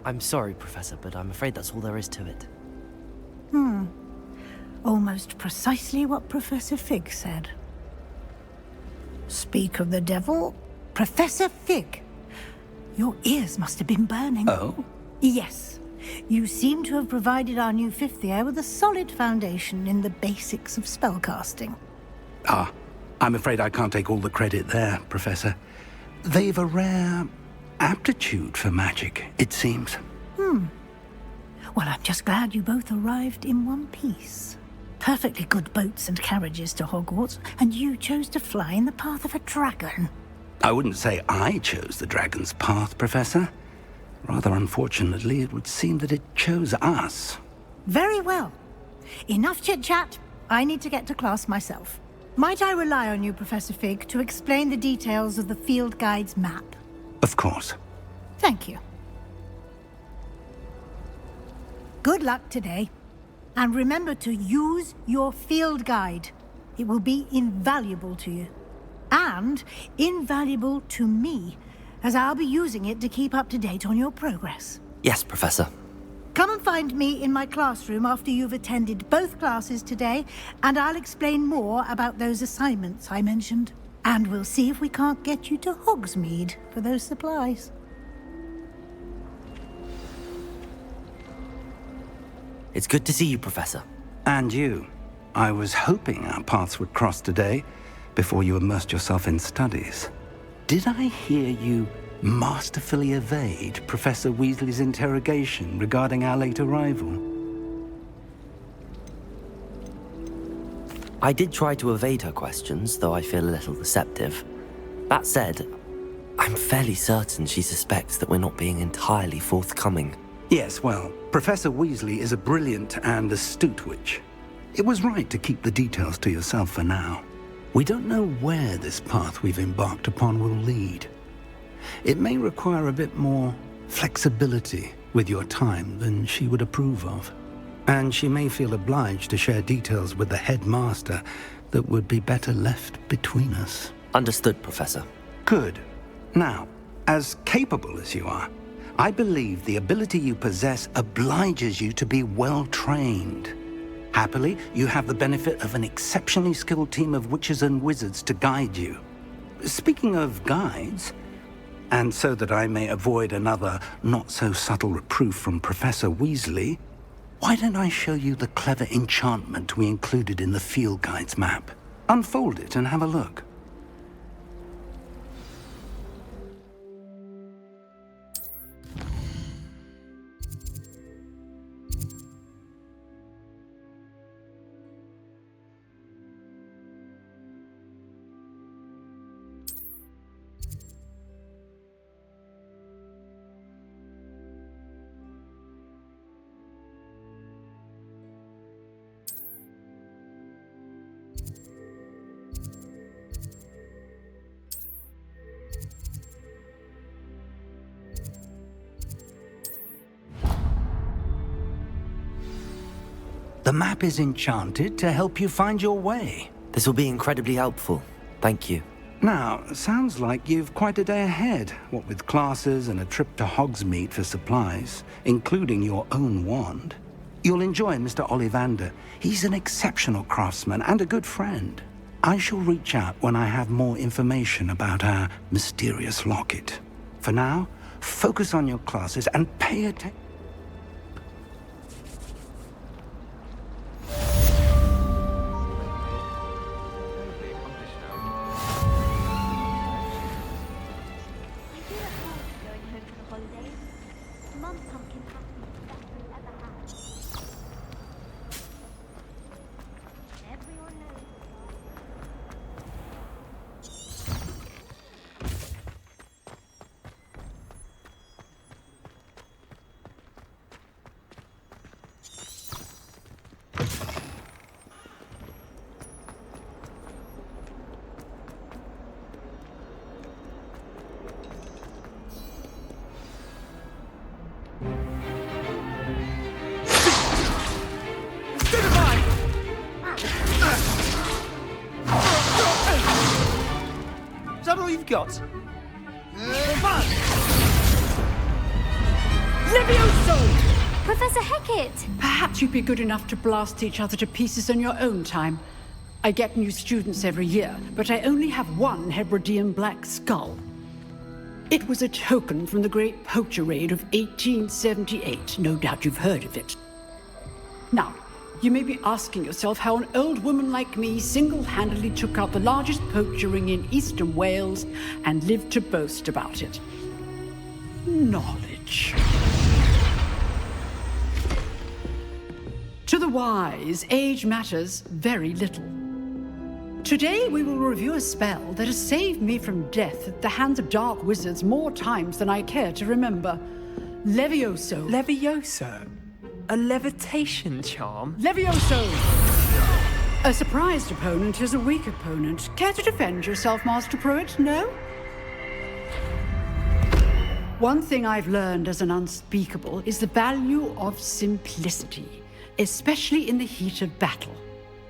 I'm sorry, Professor, but I'm afraid that's all there is to it. Almost precisely what Professor Fig said. Speak of the devil, Professor Fig. Your ears must have been burning. Oh? Yes. You seem to have provided our new fifth year with a solid foundation in the basics of spellcasting. Ah, I'm afraid I can't take all the credit there, Professor. They've a rare aptitude for magic, it seems. Well, I'm just glad you both arrived in one piece. Perfectly good boats and carriages to Hogwarts, and you chose to fly in the path of a dragon. I wouldn't say I chose the dragon's path, Professor. Rather unfortunately, it would seem that it chose us. Very well. Enough chit-chat. I need to get to class myself. Might I rely on you, Professor Fig, to explain the details of the field guide's map? Of course. Thank you. Good luck today. And remember to use your field guide. It will be invaluable to you. And invaluable to me, as I'll be using it to keep up to date on your progress. Yes, Professor. Come and find me in my classroom after you've attended both classes today, and I'll explain more about those assignments I mentioned. And we'll see if we can't get you to Hogsmeade for those supplies. It's good to see you, Professor. And you. I was hoping our paths would cross today, before you immersed yourself in studies. Did I hear you masterfully evade Professor Weasley's interrogation regarding our late arrival? I did try to evade her questions, though I feel a little deceptive. That said, I'm fairly certain she suspects that we're not being entirely forthcoming. Yes, well, Professor Weasley is a brilliant and astute witch. It was right to keep the details to yourself for now. We don't know where this path we've embarked upon will lead. It may require a bit more flexibility with your time than she would approve of. And she may feel obliged to share details with the headmaster that would be better left between us. Understood, Professor. Good. Now, as capable as you are, I believe the ability you possess obliges you to be well trained. Happily, you have the benefit of an exceptionally skilled team of witches and wizards to guide you. Speaking of guides, and so that I may avoid another not-so-subtle reproof from Professor Weasley, why don't I show you the clever enchantment we included in the field guide's map? Unfold it and have a look. The map is enchanted to help you find your way. This will be incredibly helpful. Thank you. Now, sounds like you've quite a day ahead, what with classes and a trip to Hogsmeade for supplies, including your own wand. You'll enjoy Mr. Ollivander. He's an exceptional craftsman and a good friend. I shall reach out when I have more information about our mysterious locket. For now, focus on your classes and pay attention. Is that all you've got? Levioso! Professor Hecat! Perhaps you'd be good enough to blast each other to pieces in your own time. I get new students every year, but I only have one Hebridean black skull. It was a token from the Great Poacher Raid of 1878. No doubt you've heard of it. Now, you may be asking yourself how an old woman like me single-handedly took out the largest poacher ring in eastern Wales and lived to boast about it. Knowledge. To the wise, age matters very little. Today we will review a spell that has saved me from death at the hands of dark wizards more times than I care to remember. Levioso. Levioso? A levitation charm? Levioso! A surprised opponent is a weak opponent. Care to defend yourself, Master Pruitt? No? One thing I've learned as an unspeakable is the value of simplicity, especially in the heat of battle.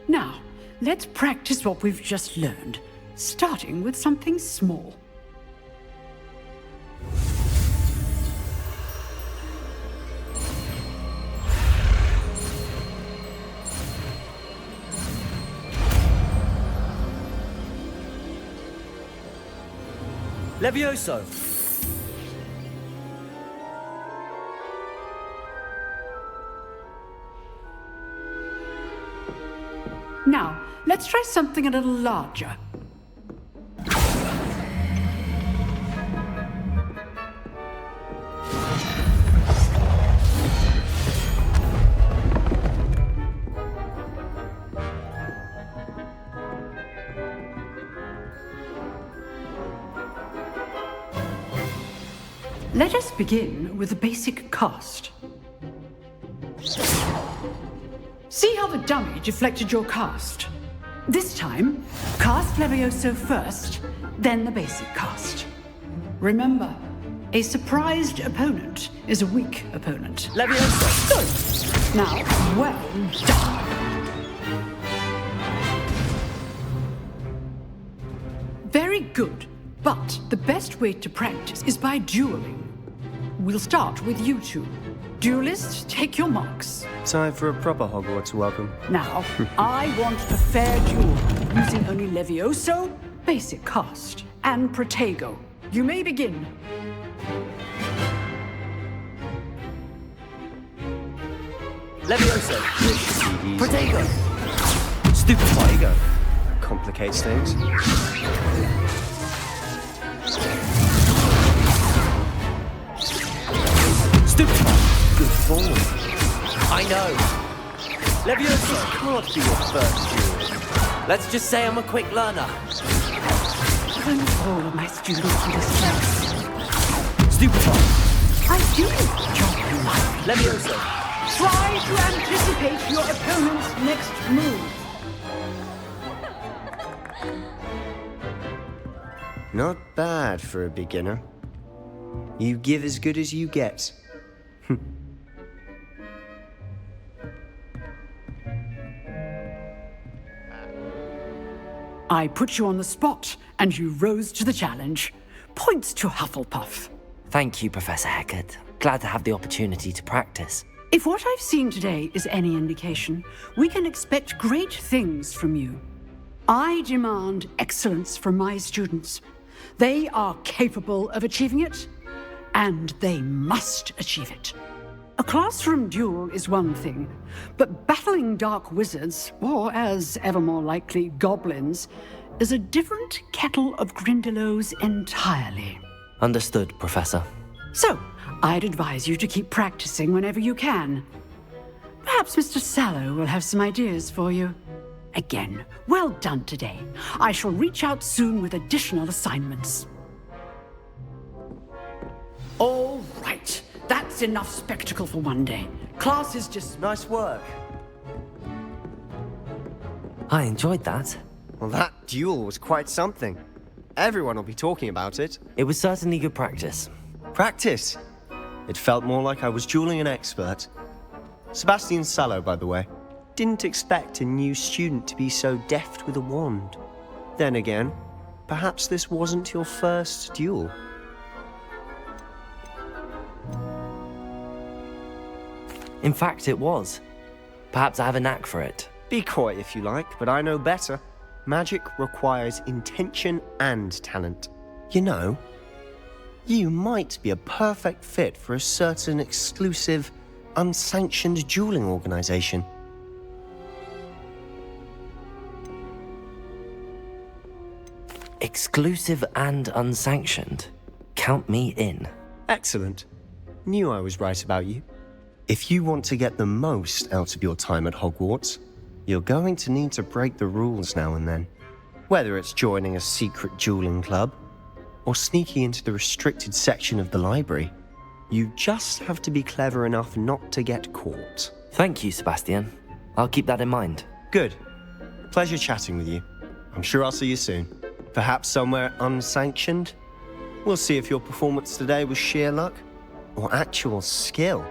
Now, let's practice what we've just learned, starting with something small. Levioso! Now, let's try something a little larger. Let us begin with the basic cast. See how the dummy deflected your cast? This time, cast Levioso first, then the basic cast. Remember, a surprised opponent is a weak opponent. Levioso! Good. Now, well done. Very good, but the best way to practice is by dueling. We'll start with you two. Duelists, take your marks. Time for a proper Hogwarts welcome. Now, I want a fair duel, using only Levioso, basic cast, and Protego. You may begin. Levioso! Protego! Stupid Protego. Complicates things. Stupid! Good form. I know. Levioso Can't be your first duel. Let's just say I'm a quick learner. Given all of my students in this class. Stupid! I do enjoy life. Levioso! Try to anticipate your opponent's next move. Not bad for a beginner. You give as good as you get. I put you on the spot, and you rose to the challenge. Points to Hufflepuff. Thank you, Professor Hecat. Glad to have the opportunity to practice. If what I've seen today is any indication, we can expect great things from you. I demand excellence from my students. They are capable of achieving it, and they must achieve it. A classroom duel is one thing, but battling dark wizards, or as ever more likely, goblins, is a different kettle of Grindylows entirely. Understood, Professor. So, I'd advise you to keep practicing whenever you can. Perhaps Mr. Sallow will have some ideas for you. Again, well done today. I shall reach out soon with additional assignments. All right. That's enough spectacle for one day. Class is just... Nice work. I enjoyed that. Well, that duel was quite something. Everyone will be talking about it. It was certainly good practice. Practice? It felt more like I was dueling an expert. Sebastian Sallow, by the way. Didn't expect a new student to be so deft with a wand. Then again, perhaps this wasn't your first duel. In fact, it was. Perhaps I have a knack for it. Be coy if you like, but I know better. Magic requires intention and talent. You know, you might be a perfect fit for a certain exclusive, unsanctioned dueling organization. Exclusive and unsanctioned. Count me in. Excellent. Knew I was right about you. If you want to get the most out of your time at Hogwarts, you're going to need to break the rules now and then. Whether it's joining a secret dueling club, or sneaking into the restricted section of the library, you just have to be clever enough not to get caught. Thank you, Sebastian. I'll keep that in mind. Good. Pleasure chatting with you. I'm sure I'll see you soon. Perhaps somewhere unsanctioned? We'll see if your performance today was sheer luck or actual skill.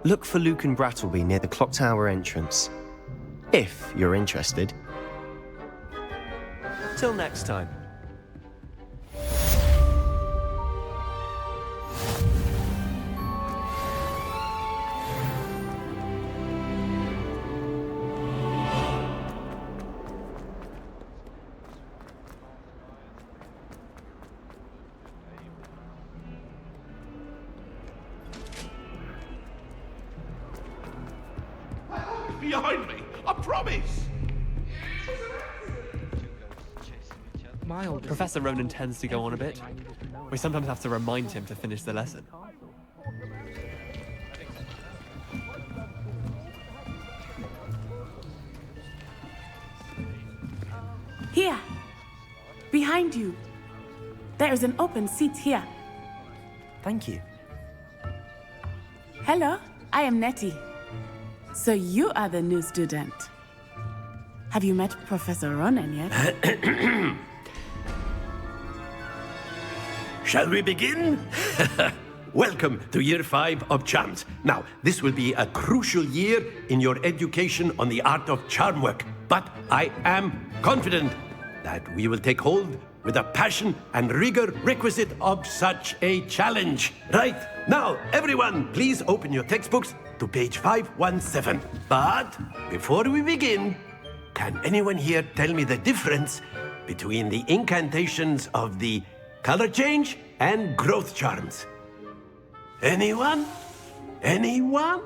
Look for Luke and Brattleby near the clock tower entrance. If you're interested. Till next time. Behind me! I promise! My old Professor Ronan tends to go on a bit. We sometimes have to remind him to finish the lesson. Here. Behind you. There is an open seat here. Thank you. Hello, I am Nettie. So you are the new student. Have you met Professor Ronan yet? Shall we begin? Welcome to Year 5 of Charms. Now, this will be a crucial year in your education on the art of charm work. But I am confident that we will take hold with the passion and rigor requisite of such a challenge. Right, now, everyone, please open your textbooks to page 517. But before we begin, can anyone here tell me the difference between the incantations of the color change and growth charms? Anyone? Anyone?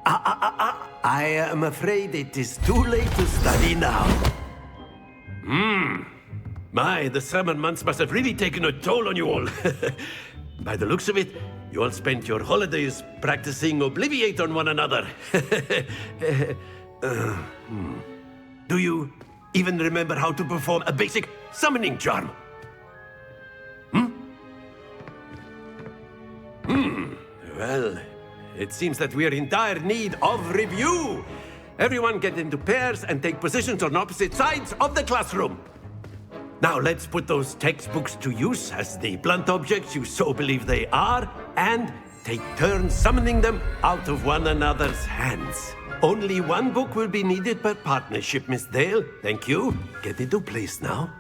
I am afraid it is too late to study now. My, the summer months must have really taken a toll on you all. By the looks of it, you all spent your holidays practicing Obliviate on one another. Do you even remember how to perform a basic summoning charm? Well, it seems that we are in dire need of review. Everyone get into pairs and take positions on opposite sides of the classroom. Now let's put those textbooks to use as the blunt objects you so believe they are, and take turns summoning them out of one another's hands. Only one book will be needed per partnership, Miss Dale. Thank you. Get into place now.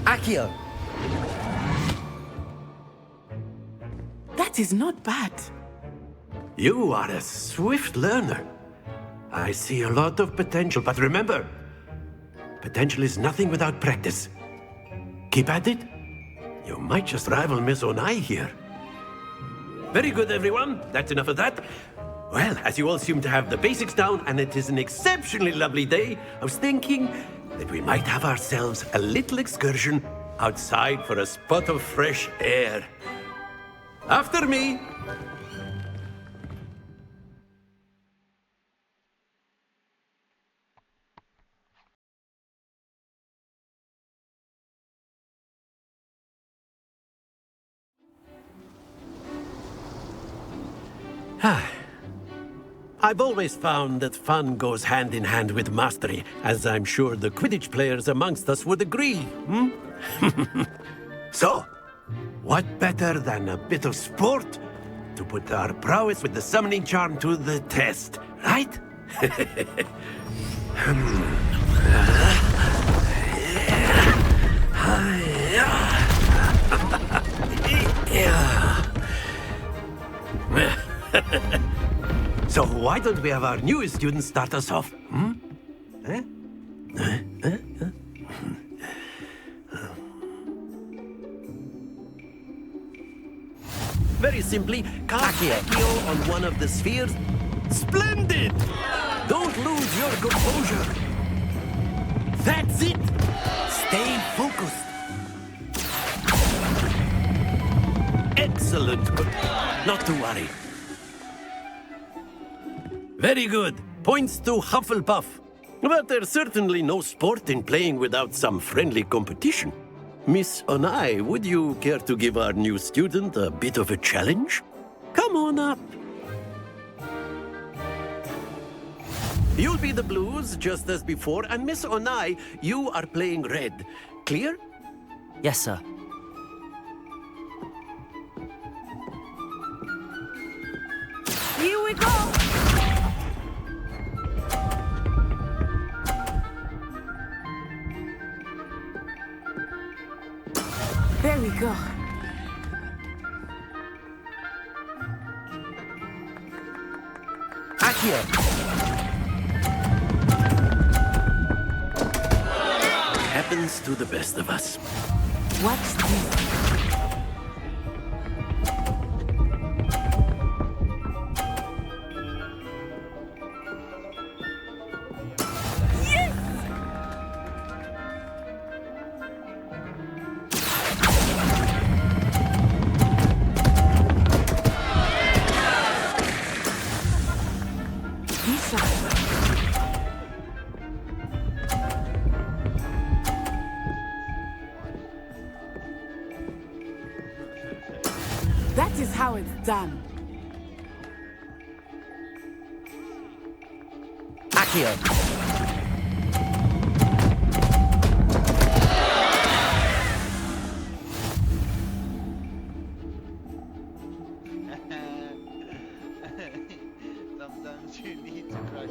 Accio! That is not bad. You are a swift learner. I see a lot of potential, but remember, potential is nothing without practice. Keep at it. You might just rival Miss Onai here. Very good, everyone. That's enough of that. Well, as you all seem to have the basics down, and it is an exceptionally lovely day, I was thinking that we might have ourselves a little excursion outside for a spot of fresh air. After me! I've always found that fun goes hand in hand with mastery, as I'm sure the Quidditch players amongst us would agree, So, what better than a bit of sport to put our prowess with the summoning charm to the test, right? So why don't we have our newest student start us off? Very simply, cast Accio on one of the spheres. Splendid! Don't lose your composure. That's it! Stay focused. Excellent, but not to worry. Very good. Points to Hufflepuff. But there's certainly no sport in playing without some friendly competition. Miss Onai, would you care to give our new student a bit of a challenge? Come on up. You'll be the blues, just as before, and Miss Onai, you are playing red. Clear? Yes, sir. Here we go! There we go. Accio! Happens to the best of us. What's this? That is how it's done. Accio! Sometimes you need to crush.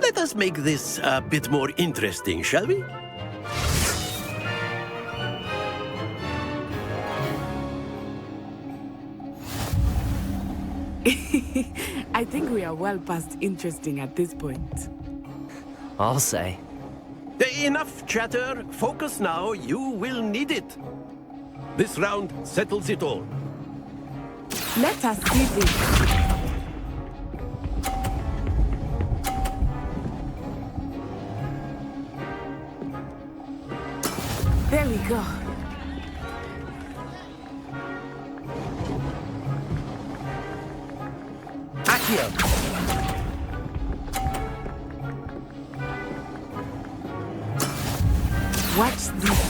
Let us make this a bit more interesting, shall we? I think we are well past interesting at this point. I'll say. Enough chatter. Focus now. You will need it. This round settles it all. Let us see this. There we go. Accio! Watch this.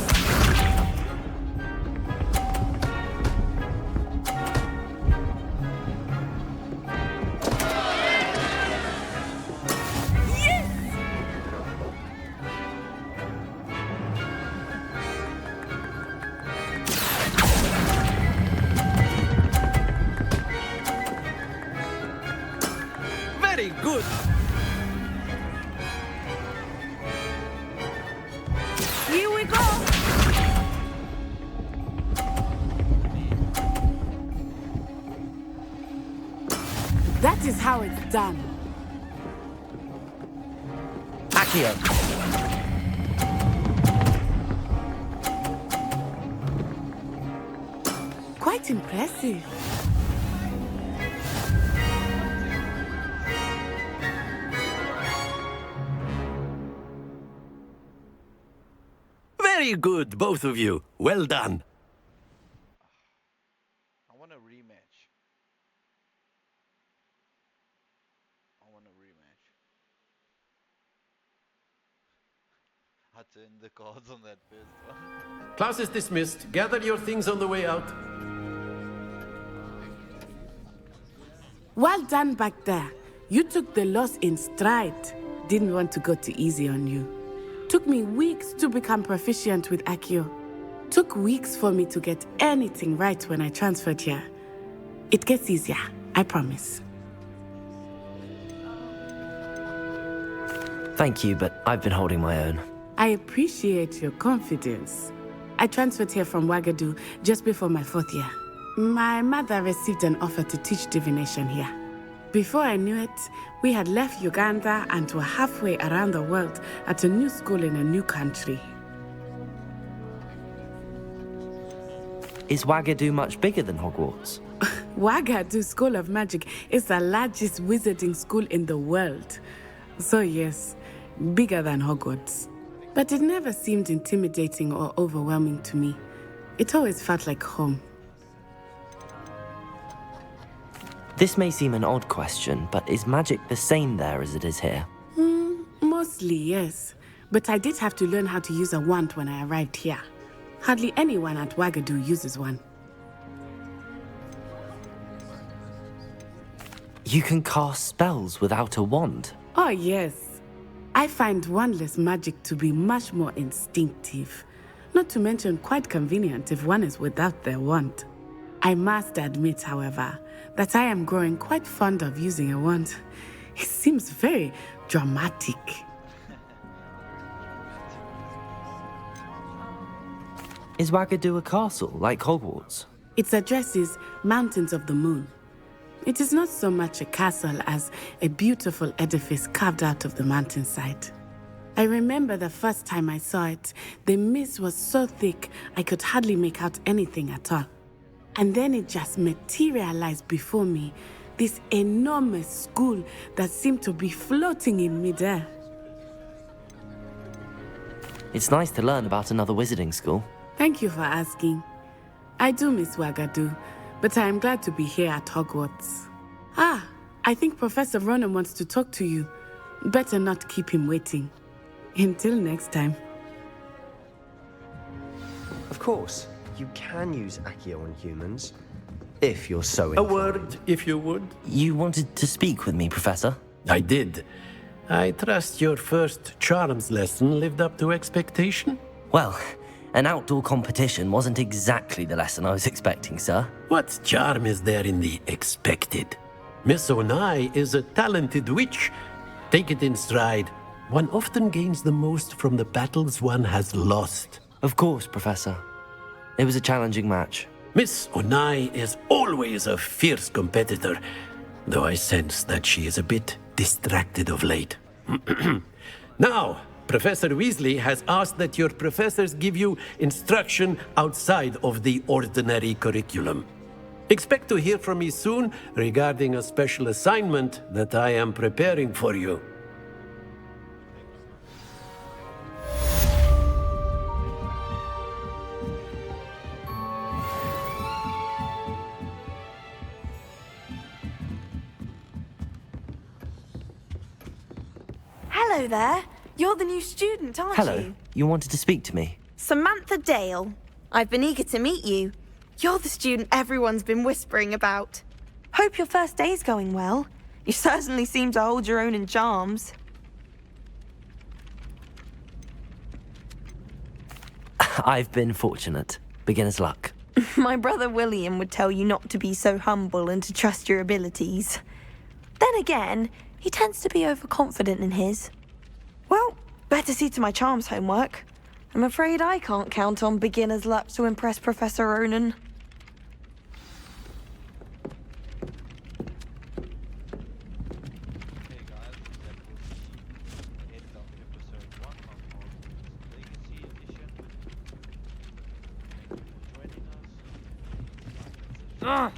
Very good. Here we go! That is how it's done. Accio! Quite impressive. Very good, both of you. Well done. I want a rematch. I want a rematch. I turned the cards on that first one. Class is dismissed. Gather your things on the way out. Well done back there. You took the loss in stride. Didn't want to go too easy on you. Took me weeks to become proficient with Accio. Took weeks for me to get anything right when I transferred here. It gets easier, I promise. Thank you, but I've been holding my own. I appreciate your confidence. I transferred here from Wagadu just before my 4th year. My mother received an offer to teach divination here. Before I knew it, we had left Uganda and were halfway around the world at a new school in a new country. Is Wagadu much bigger than Hogwarts? Wagadu School of Magic is the largest wizarding school in the world. So yes, bigger than Hogwarts. But it never seemed intimidating or overwhelming to me. It always felt like home. This may seem an odd question, but is magic the same there as it is here? Mostly, yes. But I did have to learn how to use a wand when I arrived here. Hardly anyone at Wagadu uses one. You can cast spells without a wand? Oh, yes. I find wandless magic to be much more instinctive. Not to mention quite convenient if one is without their wand. I must admit, however, that I am growing quite fond of using a wand. It seems very dramatic. Is Wagadu a castle, like Hogwarts? Its address is Mountains of the Moon. It is not so much a castle as a beautiful edifice carved out of the mountainside. I remember the first time I saw it, the mist was so thick I could hardly make out anything at all. And then it just materialized before me, this enormous school that seemed to be floating in midair. It's nice to learn about another wizarding school. Thank you for asking. I do miss Wagadu, but I am glad to be here at Hogwarts. Ah, I think Professor Ronan wants to talk to you. Better not keep him waiting. Until next time. Of course, you can use Accio on humans, if you're so A inclined. word, if you would. You wanted to speak with me, Professor? I did. I trust your first charms lesson lived up to expectation? Well, an outdoor competition wasn't exactly the lesson I was expecting, sir. What charm is there in the expected? Miss Onai is a talented witch. Take it in stride. One often gains the most from the battles one has lost. Of course, Professor. It was a challenging match. Miss Onai is always a fierce competitor, though I sense that she is a bit distracted of late. Now, Professor Weasley has asked that your professors give you instruction outside of the ordinary curriculum. Expect to hear from me soon regarding a special assignment that I am preparing for you. Hello there. You're the new student, aren't Hello. you? You wanted to speak to me? Samantha Dale. I've been eager to meet you. You're the student everyone's been whispering about. Hope your first day's going well. You certainly seem to hold your own in charms. I've been fortunate. Beginner's luck. My brother William would tell you not to be so humble and to trust your abilities. Then again, he tends to be overconfident in his. Well, better see to my charms homework. I'm afraid I can't count on beginner's luck to impress Professor Ronan. Hey guys, that was the end of episode 1 of Hogwarts Legacy edition. Thank you for joining us.